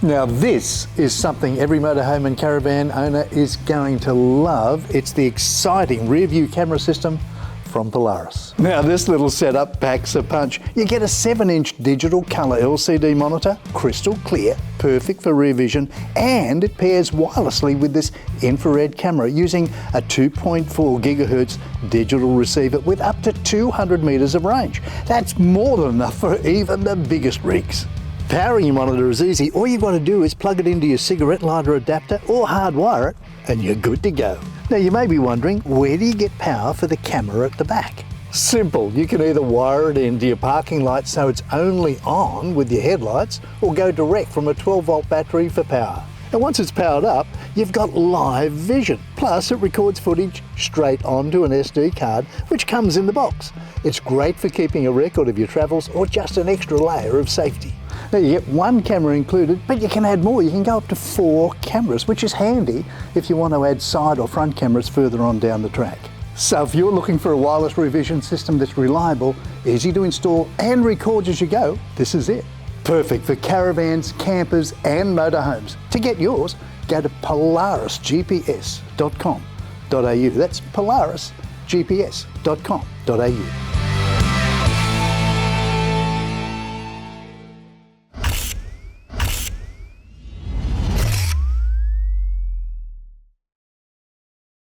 Now this is something every motorhome and caravan owner is going to love. It's the exciting rear view camera system from Polaris. Now this little setup packs a punch. You get a 7-inch digital colour LCD monitor, crystal clear, perfect for rear vision, and it pairs wirelessly with this infrared camera using a 2.4 gigahertz digital receiver with up to 200 metres of range. That's more than enough for even the biggest rigs. Powering your monitor is easy. All you've got to do is plug it into your cigarette lighter adapter or hardwire it and you're good to go. Now you may be wondering, where do you get power for the camera at the back? Simple, you can either wire it into your parking light so it's only on with your headlights, or go direct from a 12-volt battery for power. And once it's powered up, you've got live vision. Plus it records footage straight onto an SD card, which comes in the box. It's great for keeping a record of your travels or just an extra layer of safety. Now you get one camera included, but you can add more. You can go up to 4 cameras, which is handy if you want to add side or front cameras further on down the track. So if you're looking for a wireless rear vision system that's reliable, easy to install and records as you go, this is it. Perfect for caravans, campers and motorhomes. To get yours, go to polarisgps.com.au. That's polarisgps.com.au.